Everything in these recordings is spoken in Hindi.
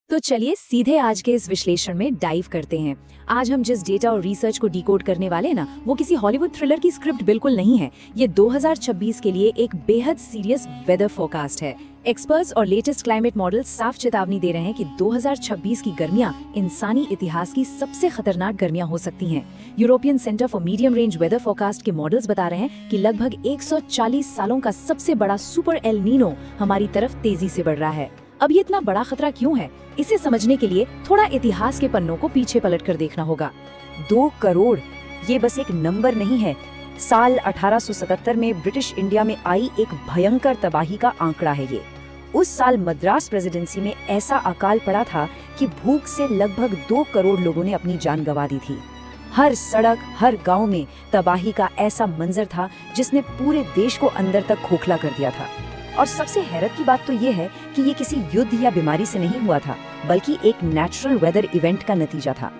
तो चलिए सीधे आज के इस विश्लेषण में डाइव करते हैं। आज हम जिस डेटा और रिसर्च को डिकोड करने वाले हैं ना, वो किसी हॉलीवुड थ्रिलर की स्क्रिप्ट बिल्कुल नहीं है। ये 2026 के लिए एक बेहद सीरियस वेदर फोरकास्ट है। एक्सपर्ट्स और लेटेस्ट क्लाइमेट मॉडल साफ चेतावनी दे रहे हैं कि 2026 की गर्मियां इंसानी इतिहास की सबसे खतरनाक गर्मियां हो सकती हैं। European centre for medium range weather forecast के मॉडल्स बता रहे हैं कि लगभग 140 सालों का सबसे बड़ा सुपर एल नीनो हमारी तरफ तेजी से बढ़ रहा है। अब ये इतना बड़ा खतरा क्यों है, इसे समझने के लिए थोड़ा इतिहास के पन्नों को पीछे पलटकर देखना होगा। 2 करोड़ ये बस एक नंबर नहीं है। साल 1877 में ब्रिटिश इंडिया में आई एक भयंकर तबाही का आंकड़ा है ये। उस साल मद्रास प्रेसिडेंसी में ऐसा अकाल पड़ा था कि भूख से लगभग 2 करोड़ लोगों ने अपनी जान गंवा दी थी। हर सड़क, हर गांव में तबाही का ऐसा मंजर था जिसने पूरे देश को अंदर तक खोखला कर दिया था। और सबसे हैरत की बात तो ये है कि ये किसी युद्ध या बीमारी से नहीं हुआ था, बल्कि एक नेचुरल वेदर इवेंट का नतीजा था।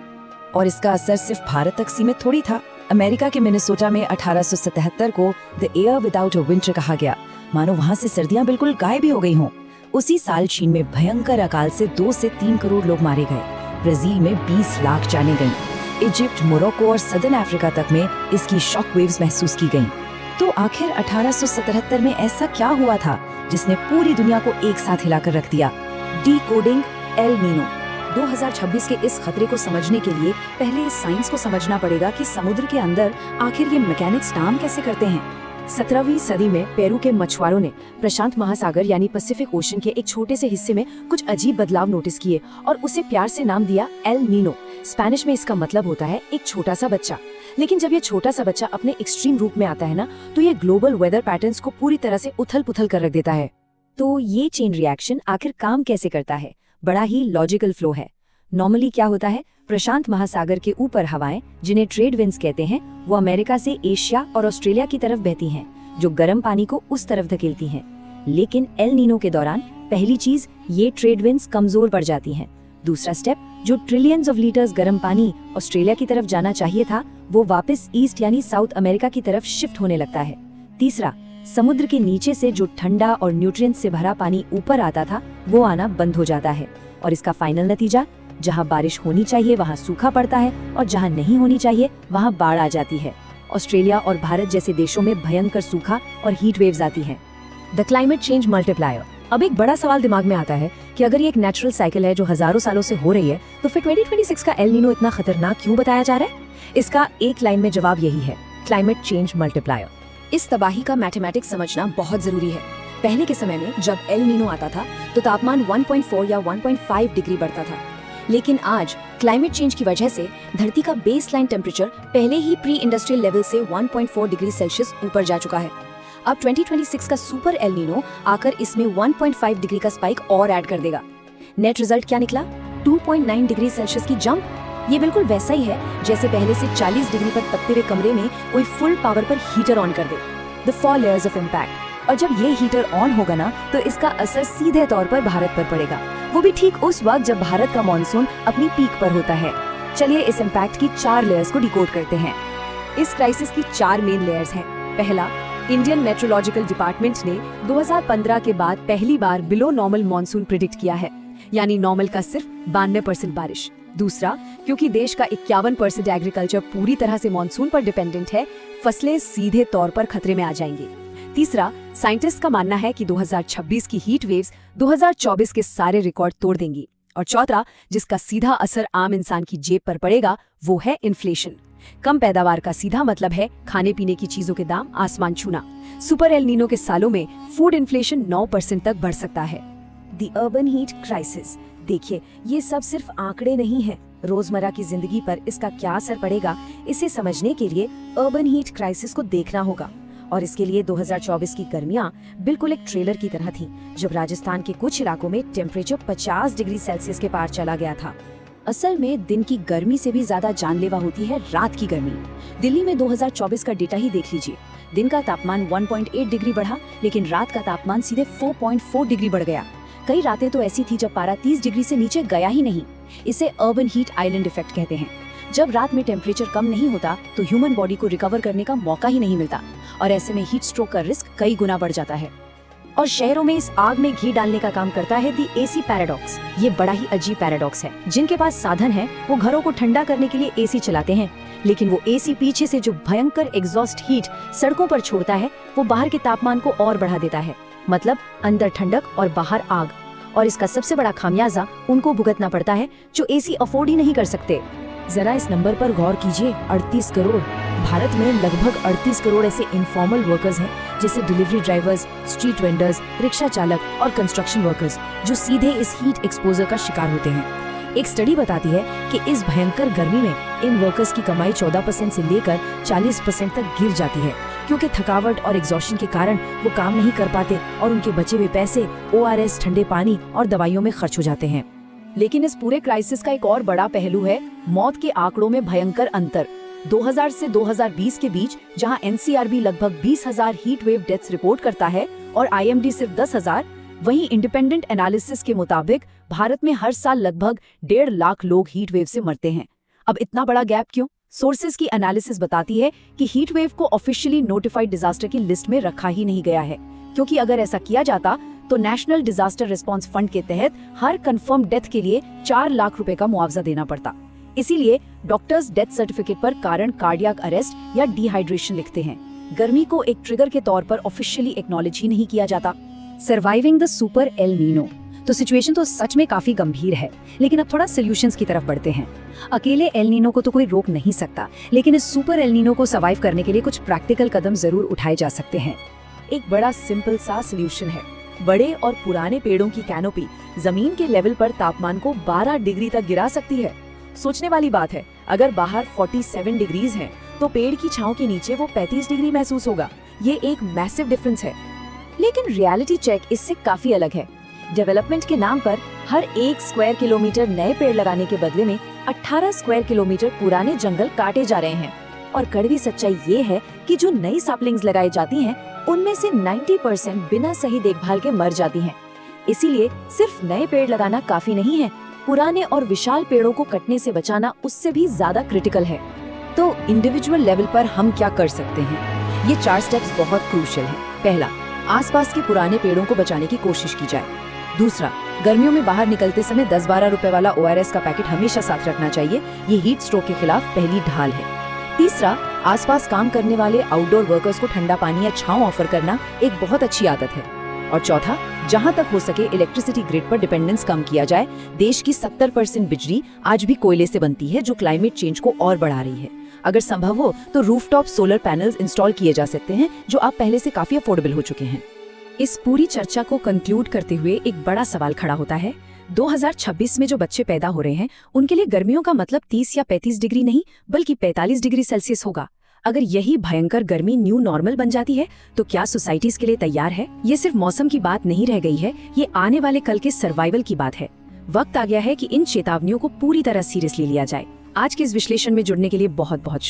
और इसका असर सिर्फ भारत तक सीमित थोड़ी था। अमेरिका के मिनेसोटा में 1877 को the air without a winter कहा गया, मानो वहाँ से सर्दियाँ बिल्कुल गायब ही हो गई हों। उसी साल चीन में भयंकर अकाल से 2 से 3 करोड़ लोग मारे गए। ब्राजील में 20 लाख जाने गईं। इजिप्ट, मोरक्को और सदर्न अफ्रीका तक में इसकी शॉक वेव्स महसूस की गईं। तो आखिर 1877 में ऐसा क्या हुआ था जिसने पूरी दुनिया को एक साथ हिलाकर रख दिया? Decoding El Nino. 2026 के इस खतरे को समझने के लिए पहले इस साइंस को समझना पड़ेगा कि समुद्र के अंदर आखिर ये मैकेनिक्स काम कैसे करते हैं। 17वीं सदी में पेरू के मछुआरों ने प्रशांत महासागर यानी पैसिफिक ओशन के एक छोटे से हिस्से में कुछ अजीब बदलाव नोटिस किए और उसे प्यार से नाम दिया एल नीनो। स्पेनिश में इसका मतलब होता है एक छोटा सा बच्चा। लेकिन जब ये छोटा सा बच्चा अपने एक्सट्रीम रूप में आता है ना, तो ये ग्लोबल वेदर पैटर्न्स को पूरी तरह से उथल पुथल कर रख देता है। तो ये चेन रिएक्शन आखिर काम कैसे करता है? बड़ा ही लॉजिकल फ्लो है। नॉर्मली क्या होता है, प्रशांत महासागर के ऊपर हवाएं, जिन्हें ट्रेड विंड्स कहते हैं, वो अमेरिका से एशिया और ऑस्ट्रेलिया की तरफ बहती हैं, जो गर्म पानी को उस तरफ धकेलती हैं। लेकिन एल नीनो के दौरान पहली चीज, ये ट्रेड विंड्स कमजोर पड़ जाती हैं। दूसरा स्टेप, जो ट्रिलियंस ऑफ लीटर्स गर्म पानी ऑस्ट्रेलिया की तरफ जाना चाहिए था, वो वापस ईस्ट यानी साउथ अमेरिका की तरफ शिफ्ट होने लगता है। तीसरा, समुद्र के नीचे से जो ठंडा और न्यूट्रिएंट्स से भरा पानी ऊपर आता था, वो आना बंद हो जाता है। और इसका फाइनल नतीजा, जहाँ बारिश होनी चाहिए वहाँ सूखा पड़ता है और जहाँ नहीं होनी चाहिए वहाँ बाढ़ आ जाती है। ऑस्ट्रेलिया और भारत जैसे देशों में भयंकर सूखा और हीट वेव्स आती हैं। The climate change multiplier. अब एक बड़ा सवाल दिमाग में आता है कि अगर ये एक नेचुरल साइकिल है जो हजारों सालों से हो रही है, तो फिर 2026 का एल नीनो इतना खतरनाक क्यों बताया जा रहा है? इसका एक लाइन में जवाब यही है, क्लाइमेट चेंज मल्टीप्लायर। इस तबाही का मैथमेटिक्स समझना बहुत जरूरी है। पहले के समय में जब एल नीनो आता था तो तापमान 1.4 या 1.5 डिग्री बढ़ता था। लेकिन आज क्लाइमेट चेंज की वजह से धरती का बेसलाइन टेम्परेचर पहले ही प्री इंडस्ट्रियल लेवल से 1.4 डिग्री सेल्सियस ऊपर जा चुका है। अब 2026 का सुपर एल नीनो आकर इसमें 1.5 डिग्री का स्पाइक और ऐड कर देगा। नेट रिजल्ट क्या निकला? 2.9 डिग्री सेल्सियस की जंप। ये बिल्कुल वैसा ही है जैसे पहले से 40 डिग्री पर तपते हुए कमरे में कोई फुल पावर पर हीटर ऑन कर दे। The 4 layers of impact. और जब ये हीटर ऑन होगा ना, तो इसका असर सीधे तौर पर भारत पर पड़ेगा, वो भी ठीक उस वक्त जब भारत का मानसून अपनी पीक पर होता है। चलिए इस इम्पैक्ट की 4 लेयर्स को डिकोड करते हैं। इस क्राइसिस की 4 मेन लेयर्स हैं। पहला, इंडियन मेट्रोलॉजिकल डिपार्टमेंट ने 2015 के बाद पहली बार बिलो नॉर्मल मॉनसून प्रिडिक्ट किया है, यानी नॉर्मल का सिर्फ 92% बारिश। दूसरा, क्योंकि देश का 51% एग्रीकल्चर पूरी तरह से मॉनसून पर डिपेंडेंट है, फसलें सीधे तौर पर खतरे में आ जाएंगी। तीसरा, साइंटिस्ट का मानना है कि 2026 की हीट वेव्स 2024 के सारे रिकॉर्ड तोड़ देंगी। और चौथा, जिसका सीधा असर आम इंसान की जेब पर पड़ेगा, वो है इन्फ्लेशन। कम पैदावार का सीधा मतलब है खाने पीने की चीजों के दाम आसमान छूना। सुपर एल नीनो के सालों में फूड इन्फ्लेशन 9% तक बढ़ सकता है। The urban heat crisis. देखिए, ये सब सिर्फ आंकड़े नहीं है, रोजमर्रा की जिंदगी पर इसका क्या असर पड़ेगा, इसे समझने के लिए अर्बन हीट क्राइसिस को देखना होगा। और इसके लिए 2024 की गर्मियां बिल्कुल एक ट्रेलर की तरह थीं, जब राजस्थान के कुछ इलाकों में टेम्परेचर 50 डिग्री सेल्सियस के पार चला गया था। असल में दिन की गर्मी से भी ज्यादा जानलेवा होती है रात की गर्मी। दिल्ली में 2024 का डेटा ही देख लीजिए। दिन का तापमान 1.8 डिग्री बढ़ा, लेकिन रात का तापमान सीधे 4.4 डिग्री बढ़ गया। कई रातें तो ऐसी थी जब पारा 30 डिग्री से नीचे गया ही नहीं। इसे अर्बन हीट आइलैंड इफेक्ट कहते हैं। जब रात में टेम्परेचर कम नहीं होता तो ह्यूमन बॉडी को रिकवर करने का मौका ही नहीं मिलता, और ऐसे में हीट स्ट्रोक का रिस्क कई गुना बढ़ जाता है। और शहरों में इस आग में घी डालने का काम करता है दी एसी पैराडॉक्स। ये बड़ा ही अजीब पैराडॉक्स है। जिनके पास साधन है वो घरों को ठंडा करने के लिए एसी चलाते हैं, लेकिन वो एसी पीछे से जो भयंकर एग्जॉस्ट हीट सड़कों पर छोड़ता है वो बाहर के तापमान को और बढ़ा देता है। मतलब अंदर ठंडक और बाहर आग। और इसका सबसे बड़ा खामियाजा उनको भुगतना पड़ता है जो एसी अफोर्ड ही नहीं कर सकते। जरा इस नंबर पर गौर कीजिए, 38 करोड़। भारत में लगभग 38 करोड़ ऐसे इनफॉर्मल वर्कर्स हैं, जैसे delivery drivers, street vendors, rickshaw चालक और कंस्ट्रक्शन वर्कर्स, जो सीधे इस हीट एक्सपोजर का शिकार होते हैं। एक स्टडी बताती है कि इस भयंकर गर्मी में इन वर्कर्स की कमाई 14% से लेकर 40% तक गिर जाती है, क्योंकि थकावट और एग्जॉशन के कारण वो काम नहीं कर पाते और उनके बचे हुए पैसे ORS, ठंडे पानी और दवाइयों में खर्च हो जाते हैं। लेकिन इस पूरे क्राइसिस का एक और बड़ा पहलू है मौत के आंकड़ों में भयंकर अंतर। 2000 से 2020 के बीच जहां NCRB लगभग 20,000 हीट वेव डेथ्स रिपोर्ट करता है और IMD सिर्फ 10,000, वहीं इंडिपेंडेंट एनालिसिस के मुताबिक भारत में हर साल लगभग 1.5 लाख लोग हीट वेव से मरते हैं। अब इतना बड़ा गैप क्यों? सोर्सेज की एनालिसिस बताती है कि हीट वेव को ऑफिशियली नोटिफाइड डिजास्टर की लिस्ट में रखा ही नहीं गया है, क्योंकि अगर ऐसा किया जाता तो नेशनल डिजास्टर रिस्पांस फंड के तहत हर कंफर्म डेथ के लिए 4 लाख रुपए का मुआवजा देना पड़ता। इसीलिए डॉक्टर्स डेथ सर्टिफिकेट पर कारण कार्डियक अरेस्ट या डिहाइड्रेशन लिखते हैं। गर्मी को एक ट्रिगर के तौर पर ऑफिशियली एक्नॉलेज ही नहीं किया जाता। Surviving the super El Nino. तो सिचुएशन तो सच में काफी गंभीर है, लेकिन अब थोड़ा सॉल्यूशंस की तरफ बढ़ते हैं। अकेले एल नीनो को तो कोई रोक नहीं सकता, लेकिन इस सुपर एल नीनो को सर्वाइव करने के लिए कुछ प्रैक्टिकल कदम जरूर उठाए जा सकते हैं। एक बड़ा सिंपल सा सोल्यूशन है, बड़े और पुराने पेड़ों की कैनोपी जमीन के लेवल पर तापमान को 12 डिग्री तक गिरा सकती है। सोचने वाली बात है, अगर बाहर 47 डिग्रीज है तो पेड़ की छांव के नीचे वो 35 डिग्री महसूस होगा। ये एक मैसिव डिफरेंस है। लेकिन रियलिटी चेक इससे काफी अलग है। डेवलपमेंट के नाम पर हर 1 स्क्वायर किलोमीटर नए पेड़ लगाने के बदले में 18 स्क्वायर किलोमीटर पुराने जंगल काटे जा रहे हैं। और कड़वी सच्चाई ये है कि जो नई सैपलिंग्स लगाई जाती हैं, उनमें से 90% बिना सही देखभाल के मर जाती हैं। इसीलिए सिर्फ नए पेड़ लगाना काफी नहीं है, पुराने और विशाल पेड़ों को कटने से बचाना उससे भी ज्यादा क्रिटिकल है। तो इंडिविजुअल लेवल पर हम क्या कर सकते हैं? ये 4 स्टेप्स बहुत क्रूशियल हैं। पहला, आसपास के पुराने पेड़ों को बचाने की कोशिश की जाए। दूसरा, गर्मियों में बाहर निकलते समय 10-12 रुपए वाला ORS का पैकेट हमेशा साथ रखना चाहिए। ये हीट स्ट्रोक के खिलाफ पहली ढाल है। तीसरा, आसपास काम करने वाले आउटडोर वर्कर्स को ठंडा पानी या छांव ऑफर करना एक बहुत अच्छी आदत है। और चौथा, जहां तक हो सके इलेक्ट्रिसिटी ग्रिड पर डिपेंडेंस कम किया जाए। देश की 70% बिजली आज भी कोयले से बनती है, जो क्लाइमेट चेंज को और बढ़ा रही है। अगर संभव हो तो रूफटॉप सोलर पैनल्स इंस्टॉल किए जा सकते हैं, जो आप पहले से काफी अफोर्डेबल हो चुके हैं। इस पूरी चर्चा को कंक्लूड करते हुए एक बड़ा सवाल खड़ा होता है। 2026 में जो बच्चे पैदा हो रहे हैं, उनके लिए गर्मियों का मतलब 30 या 35 डिग्री नहीं, बल्कि 45 डिग्री सेल्सियस होगा। अगर यही भयंकर गर्मी न्यू नॉर्मल बन जाती है, तो क्या सोसाइटीज के लिए तैयार है? ये सिर्फ मौसम की बात नहीं रह गई है, ये आने वाले कल के सर्वाइवल की बात है। वक्त आ गया है कि इन चेतावनियों को पूरी तरह सीरियसली लिया जाए। आज के इस विश्लेषण में जुड़ने के लिए बहुत बहुत शुक्रिया।